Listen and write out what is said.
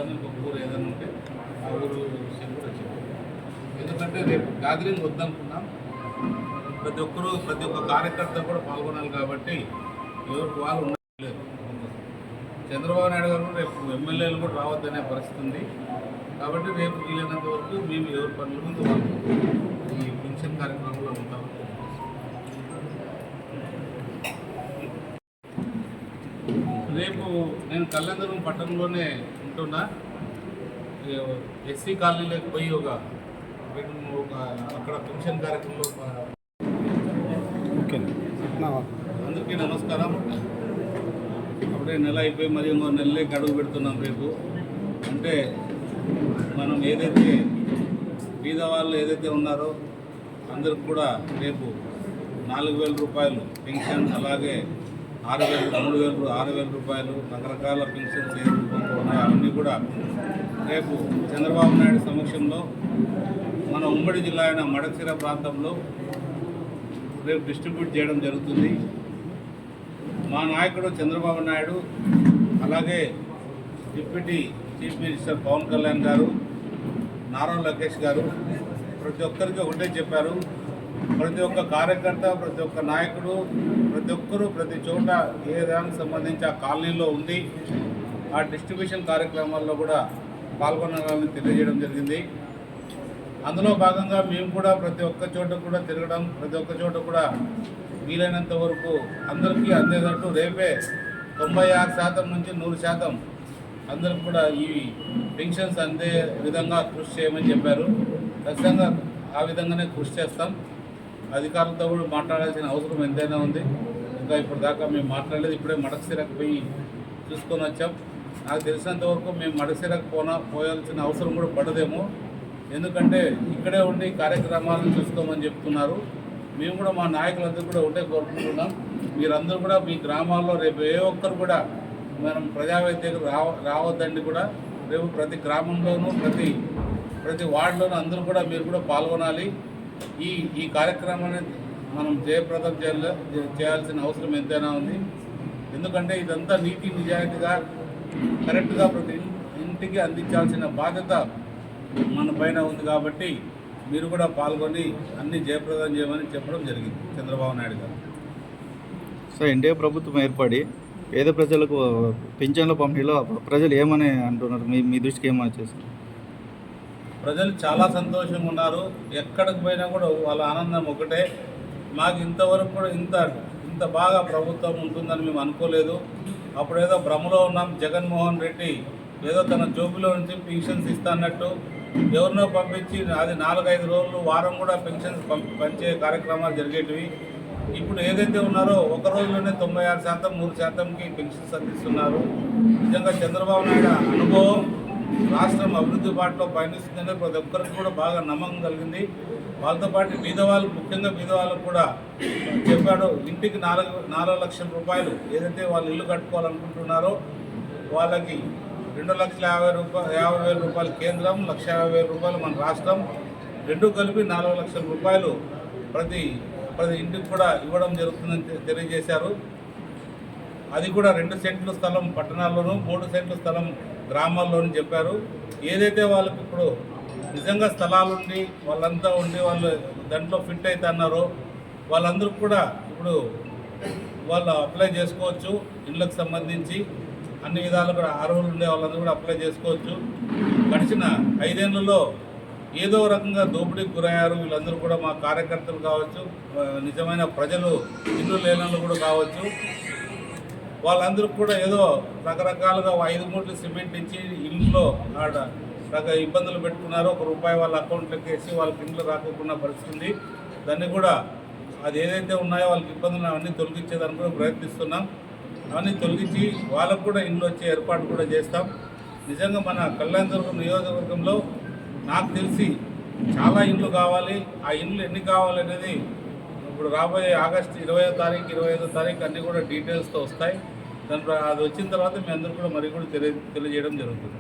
చెప్తాను. ఇంకొక ఊరు ఏదైనా ఉంటే ఆ ఊరు విషయం కూడా చెప్తాను. ఎందుకంటే రేపు గ్యాదరింగ్ వద్దనుకున్నాం. ప్రతి ఒక్క కార్యకర్త కూడా పాల్గొనాలి కాబట్టి ఎవరికి వాళ్ళు ఉండలేదు. చంద్రబాబు నాయుడు గారు రేపు ఎమ్మెల్యేలు కూడా రావద్దనే పరిస్థితి ఉంది. కాబట్టి రేపు వీలైనంత వరకు మేము ఎవరి పనుల ముందు వాళ్ళు ఈ పెన్షన్ కార్యక్రమంలో ఉంటాము. రేపు నేను కళ్యాణదుర్గం పట్టణంలోనే ఉంటున్నా. ఎస్సీ కాలనీలోకి పోయి ఒక అక్కడ పెన్షన్ కార్యక్రమంలో అందరికీ నమస్కారం. అప్పుడే నెల అయిపోయి మరి ఇంకో నెలలే గడువు పెడుతున్నాం. రేపు అంటే మనం ఏదైతే పేదవాళ్ళు ఏదైతే ఉన్నారో అందరికి కూడా రేపు 4,000 రూపాయలు పెన్షన్, అలాగే 6,000 రూపాయలు రకరకాల పెన్షన్స్ ఏ రూపంలో ఉన్నాయో అవన్నీ కూడా రేపు చంద్రబాబు నాయుడు సమక్షంలో మన ఉమ్మడి జిల్లా అయిన మడకశిర ప్రాంతంలో రేపు డిస్ట్రిబ్యూట్ చేయడం జరుగుతుంది. మా నాయకుడు చంద్రబాబు నాయుడు, అలాగే deputy chief minister Pawan Kalyan గారు, నారా లోకేష్ గారు ప్రతి ఒక్కరికి ఒకటే చెప్పారు. ప్రతి ఒక్క కార్యకర్త, ప్రతి ఒక్క నాయకుడు, ప్రతి ఒక్కరూ ప్రతి చోట ఏ దానికి సంబంధించి ఆ కాలనీలో ఉండి ఆ డిస్ట్రిబ్యూషన్ కార్యక్రమాల్లో కూడా పాల్గొనాలని తెలియజేయడం జరిగింది. అందులో భాగంగా మేము కూడా ప్రతి ఒక్క చోట కూడా తిరగడం, ప్రతి ఒక్క చోట కూడా వీలైనంత వరకు అందరికీ అందేటట్టు రేపే 96% నుంచి 100% అందరికి కూడా ఈ పెన్షన్స్ అందే విధంగా కృషి చేయమని చెప్పారు. ఖచ్చితంగా ఆ విధంగానే కృషి చేస్తాం. అధికారులతో కూడా మాట్లాడాల్సిన అవసరం ఎంతైనా ఉంది. ఇంకా ఇప్పుడు దాకా మేము మాట్లాడలేదు. ఇప్పుడే మడకశిరకు పోయి చూసుకొని వచ్చాం. నాకు తెలిసినంత వరకు మేము మడకశిరకు పోయాల్సిన అవసరం కూడా పడదేమో. ఎందుకంటే ఇక్కడే ఉండి కార్యక్రమాలను చూసుకోమని చెప్తున్నారు. మేము కూడా మా నాయకులందరూ కూడా ఒకటే కోరుకుంటున్నాం. మీరందరూ కూడా మీ గ్రామాల్లో రేపు ఏ ఒక్కరు కూడా మనం ప్రజావేదిక రావద్దండి. కూడా రేపు ప్రతి గ్రామంలోనూ ప్రతి వార్డులోనూ అందరూ కూడా మీరు కూడా పాల్గొనాలి. ఈ కార్యక్రమాన్ని మనం జయప్రదం చేయాల్సిన అవసరం ఎంతైనా ఉంది. ఎందుకంటే ఇదంతా నీతి నిజాయితీగా కరెక్ట్గా ప్రతి ఇంటికి అందించాల్సిన బాధ్యత మన పైన ఉంది. కాబట్టి మీరు కూడా పాల్గొని అన్ని జయప్రదం చేయమని చెప్పడం జరిగింది చంద్రబాబు నాయుడు గారు. సో ఎన్డీఏ ప్రభుత్వం ఏర్పడి పేద ప్రజలకు పింఛన్ల పంపిణీలో ప్రజలు ఏమని అంటున్నారు? మీ దృష్టికి ఏమని చేస్తారు? ప్రజలు చాలా సంతోషంగా ఉన్నారు. ఎక్కడికి పోయినా కూడా వాళ్ళ ఆనందం ఒకటే. మాకు ఇంతవరకు కూడా ఇంత బాగా ప్రభుత్వం ఉంటుందని మేము అనుకోలేదు. అప్పుడేదో భ్రమలో ఉన్నాం. జగన్మోహన్ రెడ్డి ఏదో తన జోబులో నుంచి పెన్షన్స్ ఇస్తాన్నట్టు ఎవరినో పంపించి అది 4-5 రోజులు, వారం కూడా పెన్షన్స్ పంచే కార్యక్రమాలు జరిగేటివి. ఇప్పుడు ఏదైతే ఉన్నారో ఒక రోజులోనే 96%, 100%కి పెన్షన్స్ అందిస్తున్నారు. నిజంగా చంద్రబాబు నాయుడు అనుభవం రాష్ట్రం అభివృద్ధి బాటలో పయనిస్తుందనే ప్రతి ఒక్కరికి కూడా బాగా నమ్మకం కలిగింది. వాళ్ళతో పాటు బీదవాళ్ళు, ముఖ్యంగా బీదవాళ్ళకు కూడా చెప్పాడు. ఇంటికి 4 లక్షల రూపాయలు ఏదైతే వాళ్ళు ఇల్లు కట్టుకోవాలనుకుంటున్నారో వాళ్ళకి 2,50,000 రూపాయలు కేంద్రం, 1,50,000 రూపాయలు మన రాష్ట్రం, రెండు కలిపి 4 లక్షల రూపాయలు ప్రతి ఇంటికి కూడా ఇవ్వడం జరుగుతుందని తెలియజేశారు. అది కూడా 2 సెంట్ల స్థలం పట్టణాల్లోనూ, 3 సెంట్ల స్థలం గ్రామాల్లోనూ చెప్పారు. ఏదైతే వాళ్ళకి ఇప్పుడు నిజంగా స్థలాలుండి వాళ్ళంతా ఉండి వాళ్ళు దాంట్లో ఫిట్ అయితే అన్నారో వాళ్ళందరూ కూడా ఇప్పుడు వాళ్ళు అప్లై చేసుకోవచ్చు. ఇళ్ళకు సంబంధించి అన్ని విధాలు కూడా అర్హులు ఉండే వాళ్ళందరూ కూడా అప్లై చేసుకోవచ్చు. గడిచిన 5 ఏళ్లలో ఏదో రకంగా దోపిడీకి గురయ్యారు వీళ్ళందరూ కూడా. మా కార్యకర్తలు కావచ్చు, నిజమైన ప్రజలు, ఇల్లు లేనలు కూడా కావచ్చు. వాళ్ళందరూ కూడా ఏదో రకరకాలుగా 5 మూటలు సిమెంట్ ఇచ్చి ఇంట్లో ఇబ్బందులు పెట్టుకున్నారు. ₹1 వాళ్ళ అకౌంట్లోకి వేసి వాళ్ళకి ఇంట్లో రాకుండా పరిస్థితుంది. దాన్ని కూడా అది ఏదైతే ఉన్నాయో వాళ్ళకి ఇబ్బందులు అవన్నీ తొలగించేదానికి కూడా ప్రయత్నిస్తున్నాం. అవన్నీ తొలగించి వాళ్ళకు కూడా ఇండ్లు వచ్చే ఏర్పాటు కూడా చేస్తాం. నిజంగా మన కళ్యాణదుర్గం నియోజకవర్గంలో నాకు తెలిసి చాలా ఇండ్లు కావాలి. ఆ ఇండ్లు ఎన్ని కావాలనేది ఇప్పుడు రాబోయే ఆగస్టు 20వ తారీఖు, 25వ తారీఖు అన్నీ కూడా డీటెయిల్స్తో వస్తాయి. దాని అది వచ్చిన తర్వాత మీ అందరూ కూడా మరి కూడా తెలియజేయడం జరుగుతుంది.